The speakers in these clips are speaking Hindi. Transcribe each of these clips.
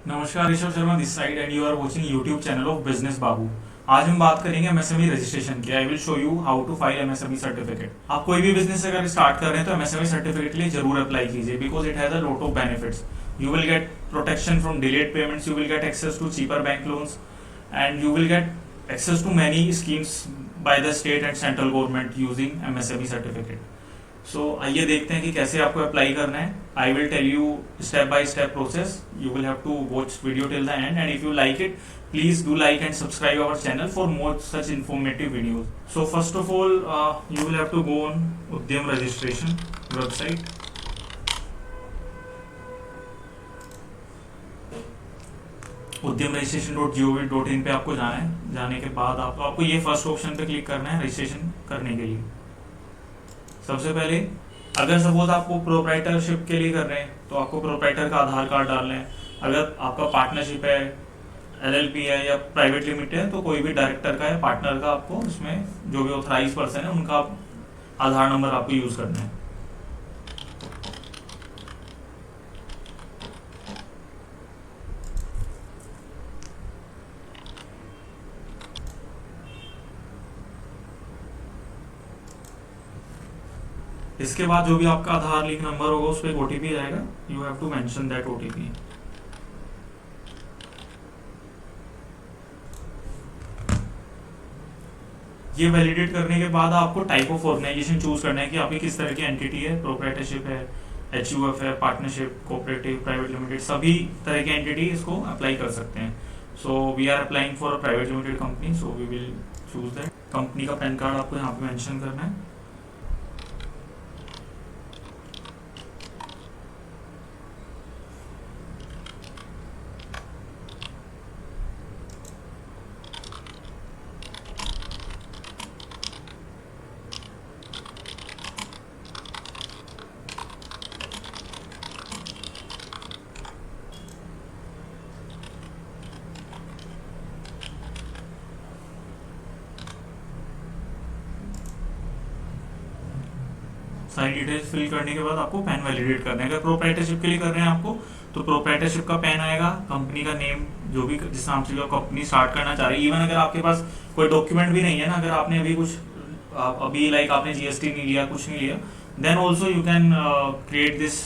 नमस्कार, Rishabh Sharma this side and you are watching YouTube channel of business Babu. आज हम बात करेंगे एमएसएमई रजिस्ट्रेशन की। I will show you how to file MSME certificate. आप कोई भी बिजनेस अगर स्टार्ट कर रहे हैं तो एमएसएमई सर्टिफिकेट के लिए जरूर अप्लाई कीजिए, because it has a lot of benefits. You will get protection from delayed payments, you will get access to cheaper bank loans, and you will get access to many schemes by the state and central government using MSME certificate. So आइए देखते हैं कि कैसे आपको अप्लाई करना है। I will tell you step by step process. You will have to watch video till the end, and if you like it please do like and subscribe our channel for more such informative videos. So first of all, you will have to go on Udyam registration website. udyamregistration.gov.in पे आपको जाना है। जाने के बाद आपको ये फर्स्ट ऑप्शन पे क्लिक करना है रजिस्ट्रेशन करने के लिए। सबसे पहले अगर सपोज आपको प्रोप्राइटरशिप के लिए कर रहे हैं तो आपको प्रोप्राइटर का आधार कार्ड डालना है। अगर आपका पार्टनरशिप है, एलएलपी है या प्राइवेट लिमिटेड है तो कोई भी डायरेक्टर का या पार्टनर का आपको उसमें जो भी ऑथराइज पर्सन है उनका आधार नंबर आपको यूज करना है। इसके बाद जो भी आपका आधार लिंक नंबर होगा उस पर एक ओटीपी आएगा। You have to mention that OTP. ये वैलिडेट करने के बाद आपको टाइप ऑफ ऑर्गेनाइजेशन चूज करना है कि आपकी किस तरह की एंटिटी है। प्रोप्राइटरशिप है, एचयूएफ है, पार्टनरशिप, कोऑपरेटिव, प्राइवेट लिमिटेड, सभी तरह की एंटिटी इसको अप्लाई कर सकते हैं। So we are applying for a private limited company, so we will choose that. Company का पैन कार्ड आपको यहाँ पे मेंशन करना है। सारी डिटेल्स फिल करने के बाद आपको पैन वैलिडेट करना है। अगर प्रोप्राइटरशिप के लिए कर रहे हैं आपको तो प्रोप्राइटरशिप का पैन आएगा, कंपनी का नेम जो भी जिस नाम से कंपनी स्टार्ट करना चाह रही है। इवन अगर आपके पास कोई डॉक्यूमेंट भी नहीं है ना, अगर आपने अभी कुछ अभी लाइक आपने जीएसटी नहीं लिया, कुछ नहीं लिया, then also you can create this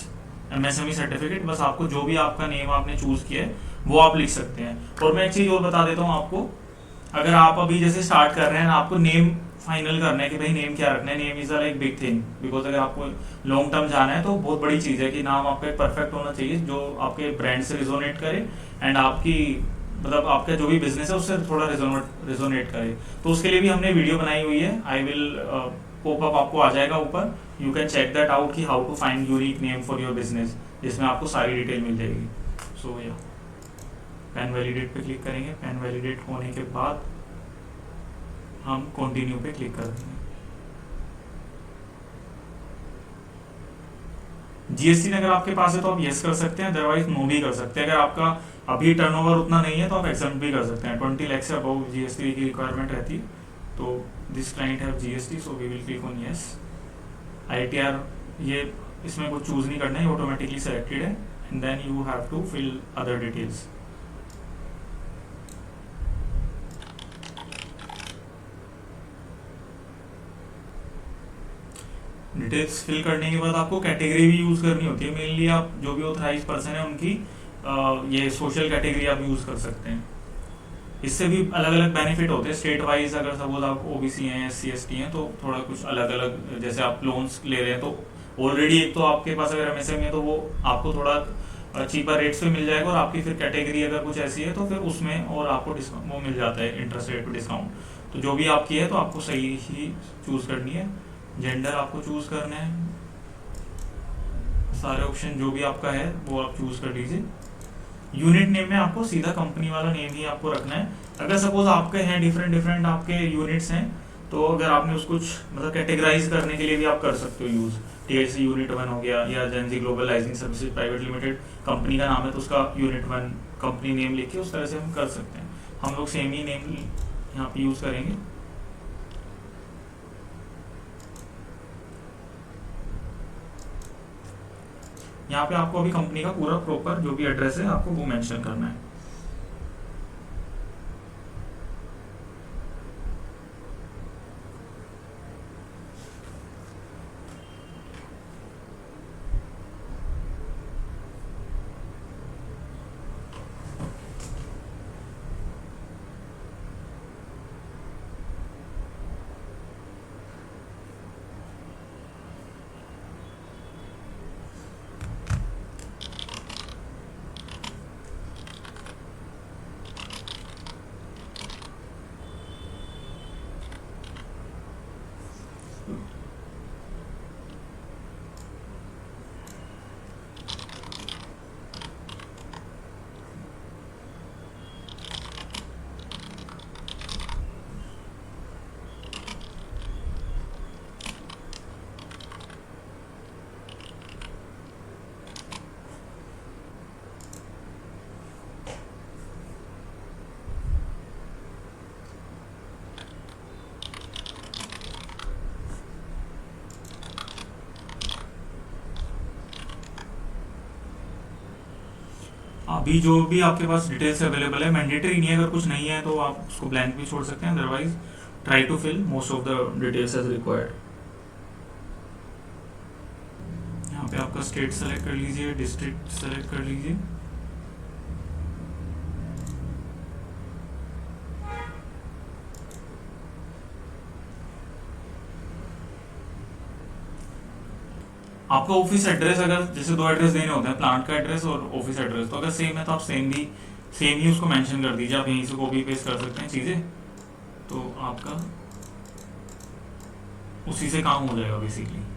MSME certificate. बस आपको जो भी आपका नेम आपने चूज किया है वो आप लिख सकते हैं। और मैं एक चीज और बता देता हूँ आपको, अगर आप अभी जैसे स्टार्ट कर रहे हैं ना, आपको नेम फाइनल करना है कि भाई नेम क्या रखना है। Name is like big thing, because अगर आपको लॉन्ग टर्म जाना है तो बहुत बड़ी चीज है कि नाम आपका परफेक्ट होना चाहिए जो आपके ब्रांड से रिजोनेट करे एंड आपकी मतलब आपका जो भी बिजनेस है उससे थोड़ा रिजोनेट करे। तो उसके लिए भी हमने वीडियो बनाई हुई है। आई विल पॉप अप आपको आ जाएगा ऊपर, you can check that out कि how to find unique name for your business, जिसमें आपको सारी डिटेल मिल जाएगी। सो या पैन वैलिडेट पे क्लिक करेंगे। पैन वैलिडेट होने के बाद हम कंटिन्यू पे क्लिक कर देंगे। जीएसटी अगर आपके पास है तो आप यस कर सकते हैं, अदरवाइज नो भी कर सकते हैं। अगर आपका अभी टर्नओवर उतना नहीं है तो आप एग्जाम भी कर सकते हैं। 20 लाख से अबव जीएसटी की रिक्वायरमेंट रहती है। तो this client have GST, so we will click on yes. ITR ये इसमें कुछ चूज नहीं करना है, ऑटोमेटिकली सेलेक्टेड है, and then you have to fill other details. Details fill करने के बाद आपको कैटेगरी भी यूज करनी होती है। मेनली आप जो भी ऑथराइज पर्सन है उनकी ये सोशल कैटेगरी आप यूज कर सकते हैं। इससे भी अलग अलग बेनिफिट होते हैं स्टेट वाइज। अगर सपोज आप ओबीसी हैं, एससी एसटी हैं तो थोड़ा कुछ अलग अलग, जैसे आप लोन्स ले रहे हैं तो ऑलरेडी एक तो आपके पास अगर एमएसएमई है तो वो आपको थोड़ा चीपर रेट्स पे मिल जाएगा, और आपकी फिर कैटेगरी अगर कुछ ऐसी है तो फिर उसमें और आपको डिस्काउंट वो मिल जाता है, इंटरेस्ट रेट पे डिस्काउंट। तो जो भी आपकी है तो आपको सही ही चूज करनी है। जेंडर आपको चूज करना है। सारे ऑप्शन जो भी आपका है वो आप चूज कर लीजिए। यूनिट नेम में आपको सीधा कंपनी वाला नेम ही आपको रखना है। अगर सपोज आपके हैं डिफरेंट आपके यूनिट्स हैं तो अगर आपने उसको मतलब कैटेगराइज करने के लिए भी आप कर सकते हो यूज। टीएससी यूनिट 1 हो गया, या Gen Z global licensing services private limited company का नाम है तो उसका यूनिट 1 कंपनी नेम लिख के उस तरह से हम कर सकते हैं। हम लोग सेम ही नेम यहाँ पे यूज करेंगे। यहाँ पे आपको अभी कंपनी का पूरा प्रॉपर जो भी एड्रेस है आपको वो मेंशन करना है। अभी जो भी आपके पास डिटेल्स अवेलेबल है, मैंडेटरी नहीं है, अगर कुछ नहीं है तो आप उसको ब्लैंक भी छोड़ सकते हैं, otherwise try to fill most of the details as required. यहाँ पे आपका स्टेट सेलेक्ट कर लीजिए, डिस्ट्रिक्ट सेलेक्ट कर लीजिए। आपका ऑफिस एड्रेस, अगर जैसे दो एड्रेस देने होते हैं, प्लांट का एड्रेस और ऑफिस एड्रेस, तो अगर सेम है तो आप सेम ही उसको मेंशन कर दीजिए। आप यहीं से कॉपी पेस्ट कर सकते हैं चीज़ें, तो आपका उसी से काम हो जाएगा बेसिकली।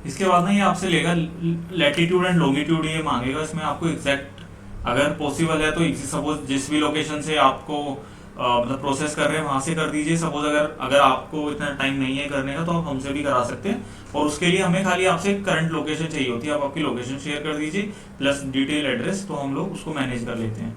इसके बाद ना ये आपसे लेगा लैटिट्यूड एंड लॉन्गिट्यूड, ये मांगेगा। इसमें आपको एग्जैक्ट अगर पॉसिबल है तो सपोज जिस भी लोकेशन से आपको मतलब प्रोसेस कर रहे हैं वहां से कर दीजिए। सपोज अगर आपको इतना टाइम नहीं है करने का तो आप हमसे भी करा सकते हैं, और उसके लिए हमें खाली आपसे करंट लोकेशन चाहिए होती है। आप आपकी लोकेशन शेयर कर दीजिए प्लस डिटेल एड्रेस, तो हम लोग उसको मैनेज कर लेते हैं।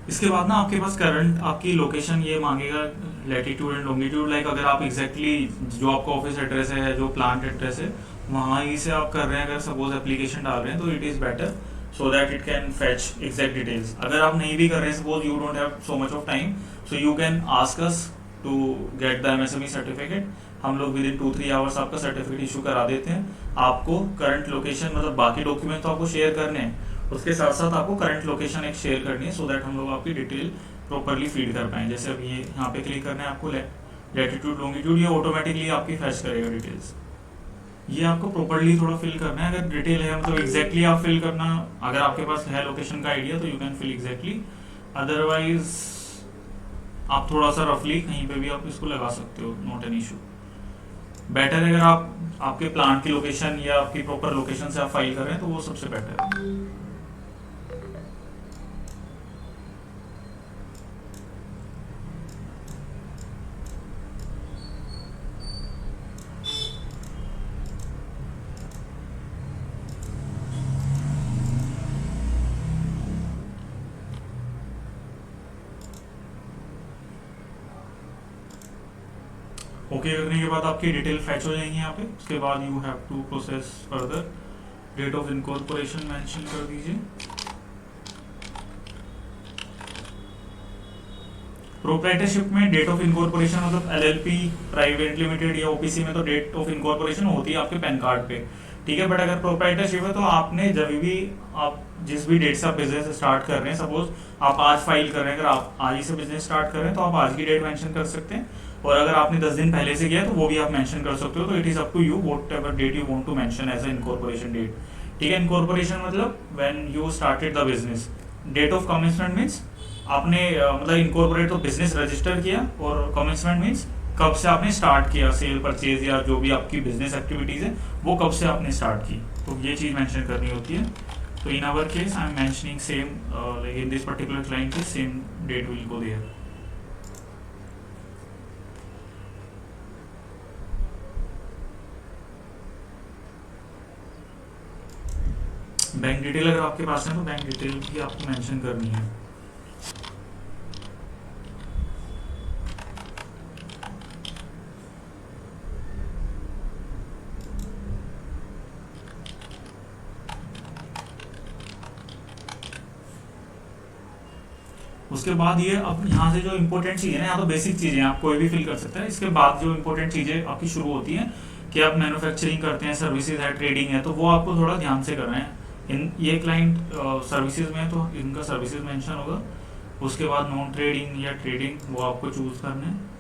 इसके बाद ना आपके पास करंट आपकी लोकेशन ये मांगेगा लैटिट्यूड एंड लॉन्गिट्यूड। लाइक अगर आप एग्जैक्टली जो आपका ऑफिस एड्रेस है, जो प्लांट एड्रेस है, वहाँ ही से आप कर रहे हैं, अगर सपोज एप्लीकेशन डाल रहे हैं, तो it is better so that it can fetch exact details. अगर आप नहीं भी कर रहे हैं, suppose you don't have so much of time, so you can ask us to get the MSME certificate. हम लोग विद इन 2-3 आवर्स आपका सर्टिफिकेट इशू करा देते हैं। आपको करंट लोकेशन मतलब बाकी डॉक्यूमेंट तो आपको शेयर करने हैं, उसके साथ साथ आपको करंट लोकेशन एक शेयर करनी है, सो दैट हम लोग आपकी डिटेल प्रॉपरली फीड कर पाएँ। जैसे अभी ये यहाँ पे क्लिक करना है आपको लैटिट्यूड लॉन्गिट्यूड, ये ऑटोमेटिकली आपकी फैच करेगा डिटेल्स। ये आपको प्रॉपरली थोड़ा फिल करना है। अगर डिटेल है मतलब एग्जैक्टली आप फिल करना, अगर आपके पास है लोकेशन का आइडिया तो you can fill exactly, otherwise आप थोड़ा सा रफली कहीं पे भी आप इसको लगा सकते हो, नॉट एन इशू। बेटर है अगर आप आपके प्लांट की लोकेशन या आपकी प्रॉपर लोकेशन से आप फाइल कर रहे हैं तो वो सबसे बेटर है। ओके करने के बाद आपकी डिटेल फैच हो जाएंगी यहाँ पे। उसके बाद you have to process further. Date of incorporation mention कर दीजिए। प्रोप्राइटरशिप में डेट ऑफ इनकॉर्पोरेशन मतलब एलएलपी, प्राइवेट लिमिटेड या ओपीसी में तो डेट ऑफ इनकॉर्पोरेशन होती है आपके पैन कार्ड पे, ठीक है। बट अगर प्रोप्राइटरशिप है तो आपने जब भी आप जिस भी डेट से आप बिजनेस स्टार्ट कर रहे हैं, सपोज आप आज फाइल कर रहे हैं, अगर आप आज ही से बिजनेस स्टार्ट कर रहे हैं तो आप आज की डेट मेंशन कर सकते हैं, और अगर आपने 10 दिन पहले से किया है तो वो भी आप मेंशन कर सकते हो। तो it is up to you whatever date you want to mention as a incorporation date, ठीक है। इनकॉर्पोरेशन मतलब when you started the business. Date of commencement means आपने मतलब इनकॉर्पोरेट तो बिजनेस रजिस्टर किया, और कमेंसमेंट मीन्स कब से आपने स्टार्ट किया सेल परचेज या जो भी आपकी बिजनेस एक्टिविटीज है वो कब से आपने स्टार्ट की, तो ये चीज़ मेंशन करनी होती है। तो in our case I am mentioning same like in this particular client case same date will go there. Bank detail अगर आपके पास है तो बैंक डिटेल भी आपको मेंशन करनी है। उसके बाद ये अब यहाँ से जो इंपॉर्टेंट चीज़ें हैं, यहाँ तो बेसिक चीज़ें आप कोई भी फिल कर सकते हैं। इसके बाद जो इंपॉर्टेंट चीज़ें आपकी शुरू होती हैं कि आप मैन्युफैक्चरिंग करते हैं, सर्विसेज है, ट्रेडिंग है, तो वो आपको थोड़ा ध्यान से करना है। इन ये क्लाइंट सर्विसेज में है तो इनका सर्विसेज मेंशन होगा। उसके बाद नॉन ट्रेडिंग या ट्रेडिंग वो आपको चूज करना है।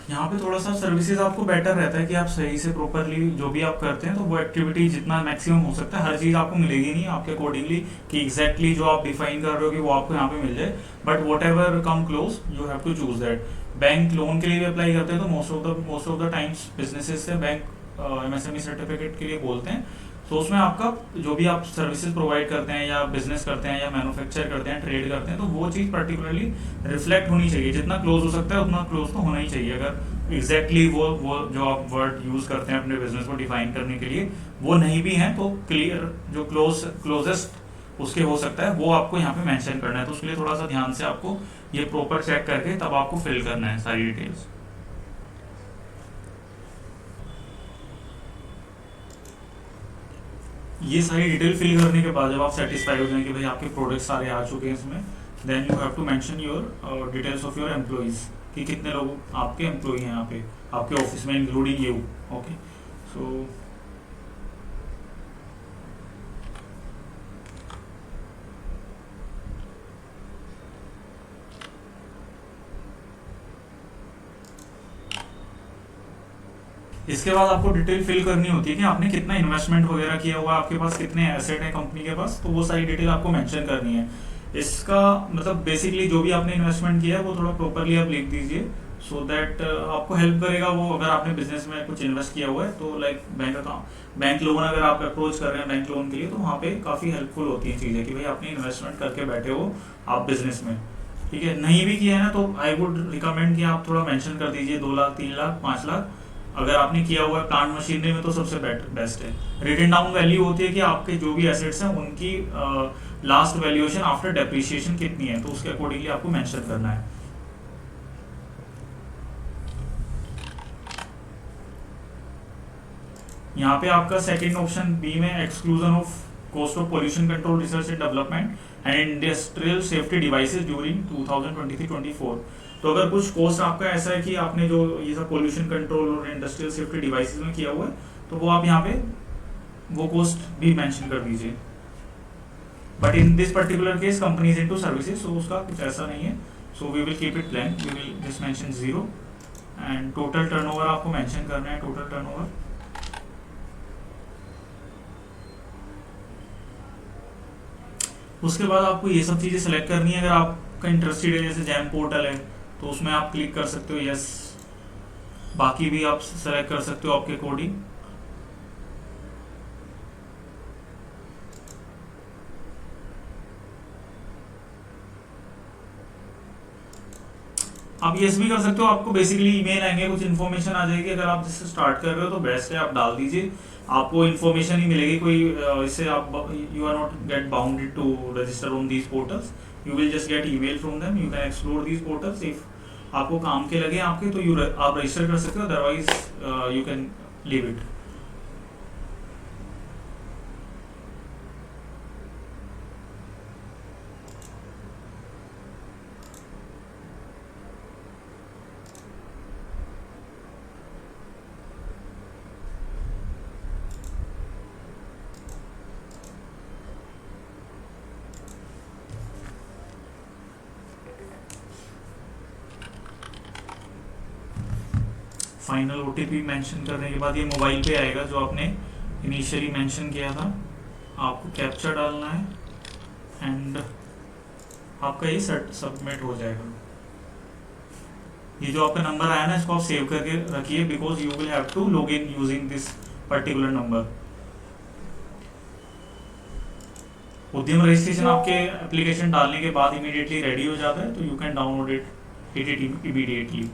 यहाँ पे थोड़ा सा सर्विसेज आपको बेटर रहता है कि आप सही से प्रॉपरली जो भी आप करते हैं तो वो एक्टिविटी जितना मैक्सिमम हो सकता है, हर चीज़ आपको मिलेगी नहीं आपके अकॉर्डिंगली कि एग्जैक्टली जो आप डिफाइन कर रहे हो कि वो आपको यहाँ पे मिल जाए, but whatever come close you have to choose that. Bank loan के लिए भी अप्लाई करते हैं तो most of the times businesses से बैंक एमएसएमई सर्टिफिकेट के लिए बोलते हैं। तो उसमें आपका जो भी आप सर्विसेज प्रोवाइड करते हैं या बिजनेस करते हैं या मैन्युफैक्चर करते हैं, ट्रेड करते हैं, तो वो चीज़ पर्टिकुलरली रिफ्लेक्ट होनी चाहिए। जितना क्लोज हो सकता है उतना क्लोज तो होना ही चाहिए। अगर एग्जैक्टली वो जो आप वर्ड यूज़ करते हैं अपने बिजनेस को डिफाइन करने के लिए वो नहीं भी हैं तो क्लियर जो क्लोजेस्ट उसके हो सकता है वो आपको यहाँ पे मेंशन करना है। तो उसके लिए थोड़ा सा ध्यान से आपको ये प्रॉपर चेक करके तब आपको फिल करना है सारी डिटेल्स। ये सारी डिटेल फिल करने के बाद जब आप सेटिस्फाई हो जाएं कि भाई आपके प्रोडक्ट्स सारे आ चुके हैं इसमें, then you have to mention your details of your employees कि कितने लोग आपके एम्प्लॉई हैं यहाँ पे आपके ऑफिस में इंक्लूडिंग यू। ओके, सो इसके बाद आपको डिटेल फिल करनी होती है कि आपने कितना इन्वेस्टमेंट वगैरह किया हुआ है, आपके पास कितने एसेट है कंपनी के पास, तो वो सारी डिटेल आपको मेंशन करनी है। इसका मतलब बेसिकली जो भी आपने इन्वेस्टमेंट किया है वो थोड़ा प्रॉपरली आप लिख दीजिए सो दैट आपको हेल्प करेगा वो। अगर आपने बिजनेस में कुछ इन्वेस्ट किया हुआ है तो like bank account bank loan अगर आप अप्रोच कर रहे हैं बैंक लोन के लिए तो वहाँ पे काफ़ी हेल्पफुल होती है चीज़ें कि भाई आपने इन्वेस्टमेंट करके बैठे हो आप बिजनेस में, ठीक है। नहीं भी किया है ना तो आई वुड रिकमेंड कि आप थोड़ा मेंशन कर दीजिए 2 लाख 3 लाख 5 लाख। अगर आपने किया हुआ है प्लांट मशीनरी में तो सबसे बेस्ट है। रिटन डाउन वैल्यू होती है कि आपके जो भी एसेट्स हैं उनकी लास्ट वैल्यूएशन आफ्टर डेप्रिसिएशन कितनी है, तो उसके अकॉर्डिंगली आपको मेंशन करना है। यहाँ पे आपका सेकंड ऑप्शन बी में exclusion of cost of pollution control research and development and industrial safety devices during 2023-24। तो अगर कुछ कॉस्ट आपका ऐसा है कि आपने जो ये सब पोल्यूशन कंट्रोल और इंडस्ट्रियल सेफ्टी डिवाइसेस में किया हुआ है तो वो आप यहाँ पे वो कॉस्ट भी मेंशन कर दीजिए। But in this particular case company is into services so उसका कुछ ऐसा नहीं है, so we will keep it blank, we will just mention 0 and total turnover आपको मेंशन करना है, टोटल टर्नओवर। उसके बाद आपको ये सब चीज़ें सेलेक्ट करनी है। अगर आपका इंटरेस्टेड है जैसे जैम पोर्टल है तो उसमें आप क्लिक कर सकते हो यस, बाकी भी आप सेलेक्ट कर सकते हो आपके अकॉर्डिंग। आप यस भी कर सकते हो, आपको बेसिकली ईमेल आएंगे, कुछ इन्फॉर्मेशन आ जाएगी। अगर आप जिससे स्टार्ट कर रहे हो तो बेस्ट है आप डाल दीजिए, आपको इन्फॉर्मेशन ही मिलेगी कोई, इससे आप you are not get bounded to register on these portals, you will just get email from them, you can explore these portals. If आपको काम के लगे आपके तो आप रजिस्टर कर सकते हो, otherwise you can leave it. Final OTP mention करने के बाद ये मोबाइल पे आएगा जो आपने इनिशियली मेंशन किया था, आपको कैप्चा डालना है एंड आपका ये सबमिट हो जाएगा। ये जो आपका नंबर आया ना इसको आप सेव करके रखिए, because you will have to log in using this particular number. Udyam registration आपके एप्लीकेशन डालने के बाद इमीडिएटली रेडी हो जाता है, तो you can download it immediately.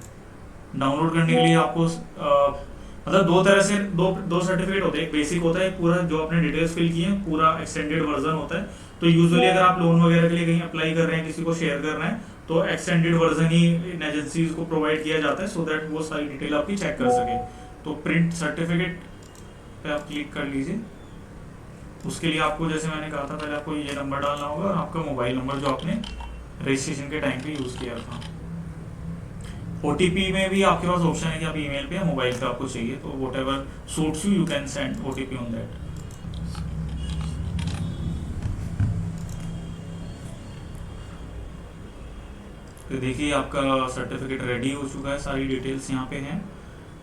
Download करने के लिए आपको मतलब दो तरह से दो सर्टिफिकेट होते हैं, एक बेसिक होता है पूरा जो आपने डिटेल्स फिल की है, पूरा एक्सटेंडेड वर्जन होता है। तो यूजुअली अगर आप लोन वगैरह के लिए कहीं अप्लाई कर रहे हैं, किसी को शेयर कर रहे हैं, तो एक्सटेंडेड वर्जन ही इन एजेंसीज को प्रोवाइड किया जाता है, सो दैट वो सारी डिटेल आपकी चेक कर सके। तो प्रिंट सर्टिफिकेट पे आप क्लिक कर लीजिए। उसके लिए आपको जैसे मैंने कहा था पहले आपको ये नंबर डालना होगा और आपका मोबाइल नंबर जो आपने रजिस्ट्रेशन के टाइम पे यूज़ किया था। ओटीपी में भी आपके पास ऑप्शन है कि आप ईमेल पे या मोबाइल पे आपको चाहिए, तो vote ever suits you can send OTP on that. तो देखिए आपका सर्टिफिकेट रेडी हो चुका है, सारी डिटेल्स यहाँ पे हैं।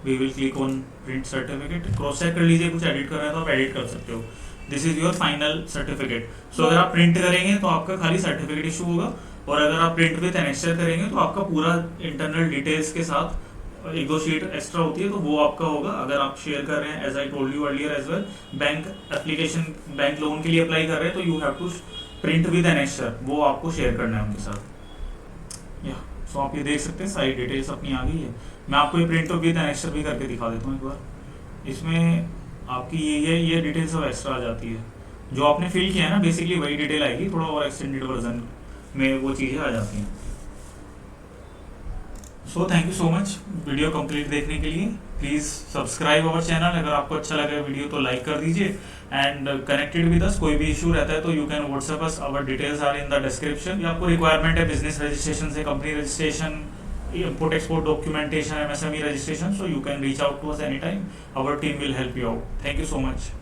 We will click on print certificate, cross check कर लीजिए, कुछ एडिट करना है तो आप एडिट कर सकते हो। This is your final certificate. So अगर आप प्रिंट करेंगे तो आपका खाली सर्टिफिकेट इशू होगा, और अगर आप प्रिंट विद एनेक्स्चर करेंगे तो आपका पूरा इंटरनल डिटेल्स के साथ एक दो शीट एक्स्ट्रा होती है तो वो आपका होगा। अगर आप शेयर कर रहे हैं, as I told you earlier as well, bank application bank loan के लिए अप्लाई कर रहे हैं तो you have to print with annexure, वो आपको शेयर करना है उनके साथ। या सो आप ये देख सकते हैं सारी डिटेल्स अपनी आ गई है। मैं आपको ये प्रिंट विद एनेक्स्चर भी करके दिखा देता हूँ एक बार। इसमें आपकी ये डिटेल्स सब एक्स्ट्रा आ जाती है, जो आपने फिल किया है ना बेसिकली वही डिटेल आएगी, थोड़ा और एक्सटेंडेड वर्जन में वो चीज़ें आ जाती हैं। So thank you so much video complete देखने के लिए। प्लीज़ सब्सक्राइब अवर चैनल, अगर आपको अच्छा लगा वीडियो तो लाइक कर दीजिए एंड कनेक्टेड विद अस। कोई भी इशू रहता है तो you can WhatsApp us, our details are in the description. या आपको रिक्वायरमेंट है बिजनेस रजिस्ट्रेशन से, company registration, import export documentation, MSME registration, so you can reach out to us anytime. Our team will help you out. Thank you so much.